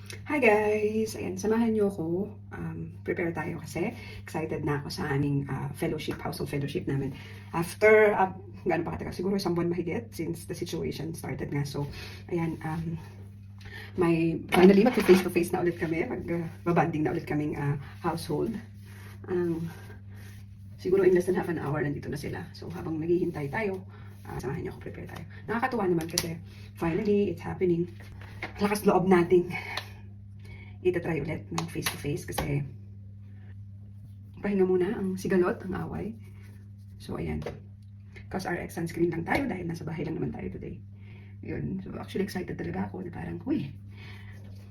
Hi guys! Ayan, samahan niyo ako. Prepare tayo kasi excited na ako sa aming fellowship, household fellowship namin. After, gaano pa katagal? Siguro isang buwan mahigit since the situation started nga. So, ayan, finally, mag-face to face na ulit kami. Mag-babanding na ulit kaming household. Siguro in less than half an hour, nandito na sila. So, habang naghihintay tayo, samahan niyo ako, prepare tayo. Nakakatuwa naman kasi finally, it's happening. Lakas loob nating itatry ulit ng face to face kasi pahinga muna ang sigalot, ang away. So, ayan. Cause RX sunscreen lang tayo dahil nasa bahay lang naman tayo today. Yun. So, actually excited talaga ako na parang, uy.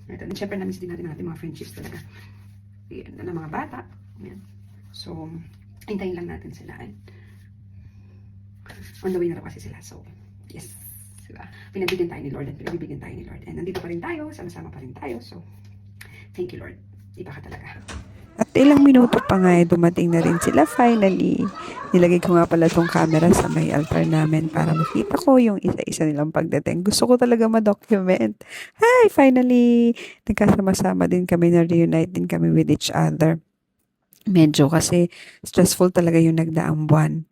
Ito, and syempre namiss din natin mga friendships talaga. Yan, na mga bata. Yan. So, hintayin lang natin sila. And on the way na raw kasi sila. So, yes. Diba? Pinagbigyan tayo ni Lord at pinagbibigyan tayo ni Lord. And nandito pa rin tayo, sama-sama pa rin tayo. So, thank you, Lord. Iba ka talaga. At ilang minuto pa nga dumating na rin sila finally. Nilagay ko nga pala tong camera sa may altar namin para makita ko yung isa-isa nilang pagdating. Gusto ko talaga ma-document. Hi! Finally! Nagkasama-sama din kami na reunite din kami with each other. Medyo kasi stressful talaga yung nagdaang buwan.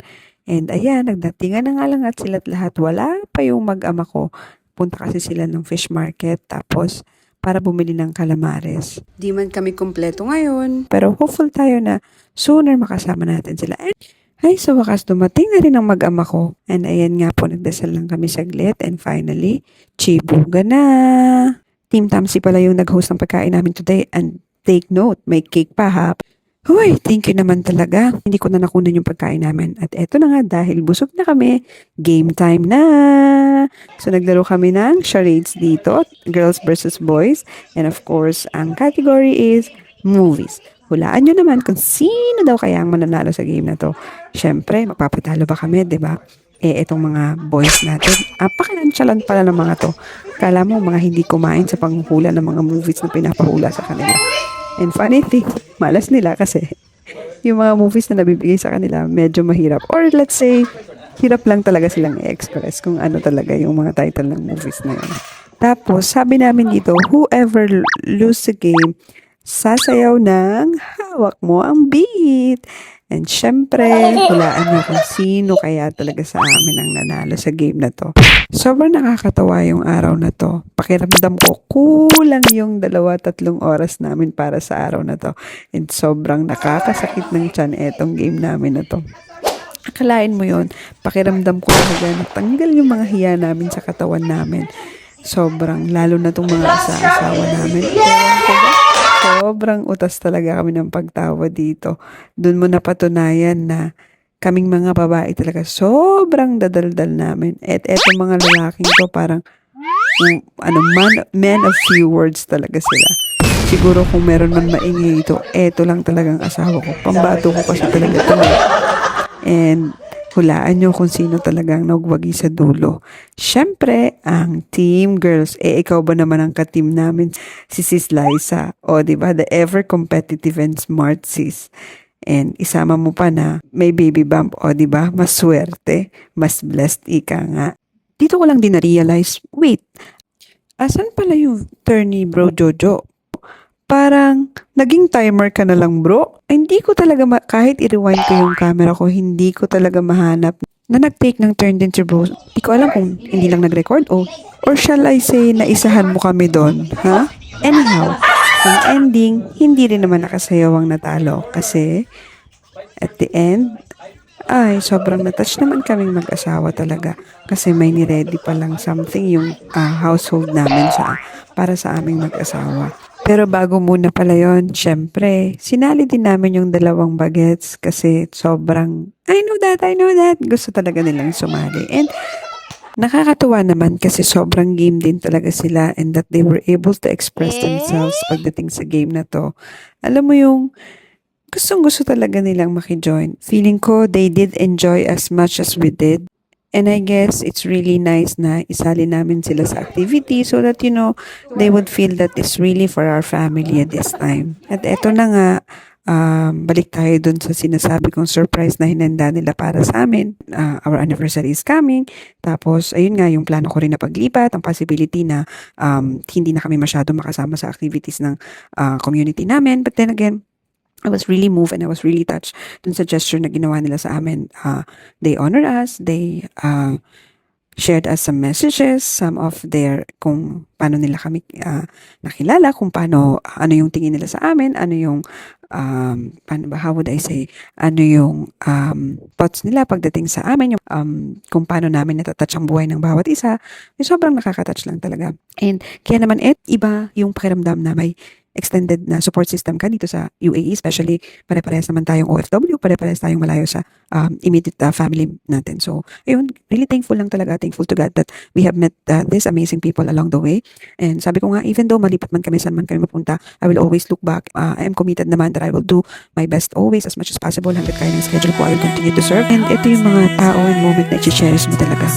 And ayan, nagdatingan na nga lang at sila't lahat. Wala pa yung mag-ama ko. Punta kasi sila ng fish market. Tapos, para bumili ng calamares. Di man kami kumpleto ngayon, pero hopeful tayo na sooner makasama natin sila. And, ay, sa wakas dumating na rin ang mag-ama ko. And ayan nga po, nagdasal lang kami saglit. And finally, chibuga na! Team Tamsi pala yung nag-host ng pagkain namin today. And take note, may cake pa ha. Hoy, thank you naman talaga. Hindi ko na nakunan yung pagkain namin. At eto na nga, dahil busog na kami, game time na! So, naglaro kami ng charades dito, girls versus boys. And of course, ang category is movies. Hulaan nyo naman kung sino daw kaya ang mananalo sa game na to. Siyempre, magpapatalo ba kami, di ba? Itong mga boys natin, pakinantsalan pala ng mga to. Kala mo, mga hindi kumain sa panghula ng mga movies na pinapahula sa kanila. And funny thing, malas nila kasi yung mga movies na nabibigay sa kanila medyo mahirap. Or let's say, hirap lang talaga silang i-express kung ano talaga yung mga title ng movies na yun. Tapos, sabi namin dito, whoever lose the game, sasayaw ng hawak mo ang beat. And syempre, hulaan niyo kung sino kaya talaga sa amin ang nanalo sa game na to. Sobrang nakakatawa yung araw na to. Pakiramdam ko, kulang yung 2-3 oras namin para sa araw na to. And sobrang nakakasakit ng tiyan etong game namin na to. Akalain mo yon, pakiramdam ko talaga natanggal yung mga hiya namin sa katawan namin. Sobrang, lalo na tong mga asawa namin. Sobrang utas talaga kami ng pagtawa dito. Doon mo napatunayan na kaming mga babae talaga sobrang dadaldal namin. At eto mga lalaking to parang men of few words talaga sila. Siguro kung meron man maingay ito, eto lang talagang asawa ko. Pambato ko kasi talaga ito. And hulaan nyo kung sino talagang nagwagi sa dulo. Siyempre, ang team girls. Ikaw ba naman ang ka-team namin? Si Sis Liza. O, diba? The ever-competitive and smart sis. And isama mo pa na may baby bump. O, diba? Mas swerte. Mas blessed ika nga. Dito ko lang din na-realize, wait, asan pala yung turn ni Bro Jojo? Parang, naging timer ka na lang bro. Hindi ko talaga, kahit i-rewind ko yung camera ko, hindi ko talaga mahanap na nag-take ng turn din si bro. Hindi ko alam kung hindi lang nag-record or shall I say, naisahan mo kami doon, ha? Anyhow, ang ending, hindi rin naman nakasayaw ang natalo. Kasi, at the end, ay, sobrang natouch naman kaming mag-asawa talaga. Kasi may ni-ready pa lang something yung household namin para sa aming mag-asawa. Pero bago muna pala yon, syempre, sinali din namin yung 2 bagets kasi sobrang, I know that, gusto talaga nilang sumali. And nakakatuwa naman kasi sobrang game din talaga sila and that they were able to express themselves pagdating sa game na to. Alam mo yung, gustong-gusto talaga nilang makijoin. Feeling ko they did enjoy as much as we did. And I guess it's really nice na isali namin sila sa activity so that, they would feel that it's really for our family at this time. At eto na nga, balik tayo dun sa sinasabi kong surprise na hinanda nila para sa amin. Our anniversary is coming. Tapos, ayun nga, yung plano ko rin na paglipat, ang possibility na hindi na kami masyado makasama sa activities ng community namin. But then again, I was really moved and I was really touched dun sa gesture na ginawa nila sa amin. They honor us, they shared us some messages, some of their, kung paano nila kami nakilala, kung paano, ano yung tingin nila sa amin, ano yung, paano ba, how would I say, ano yung thoughts nila pagdating sa amin, yung, kung paano namin natatouch ang buhay ng bawat isa, sobrang nakakatouch lang talaga. And kaya naman, iba yung pakiramdam na may extended na support system ka dito sa UAE, especially pare-parehas naman tayong OFW, pare-parehas tayong malayo sa immediate family natin. So, ayun, really thankful lang talaga, thankful to God that we have met these amazing people along the way. And sabi ko nga, even though malipat man kami, saan man kami mapunta, I will always look back. I am committed naman that I will do my best always as much as possible hanggat kaya ng schedule ko, I will continue to serve. And ito yung mga tao and moment na i-cherish mo talaga.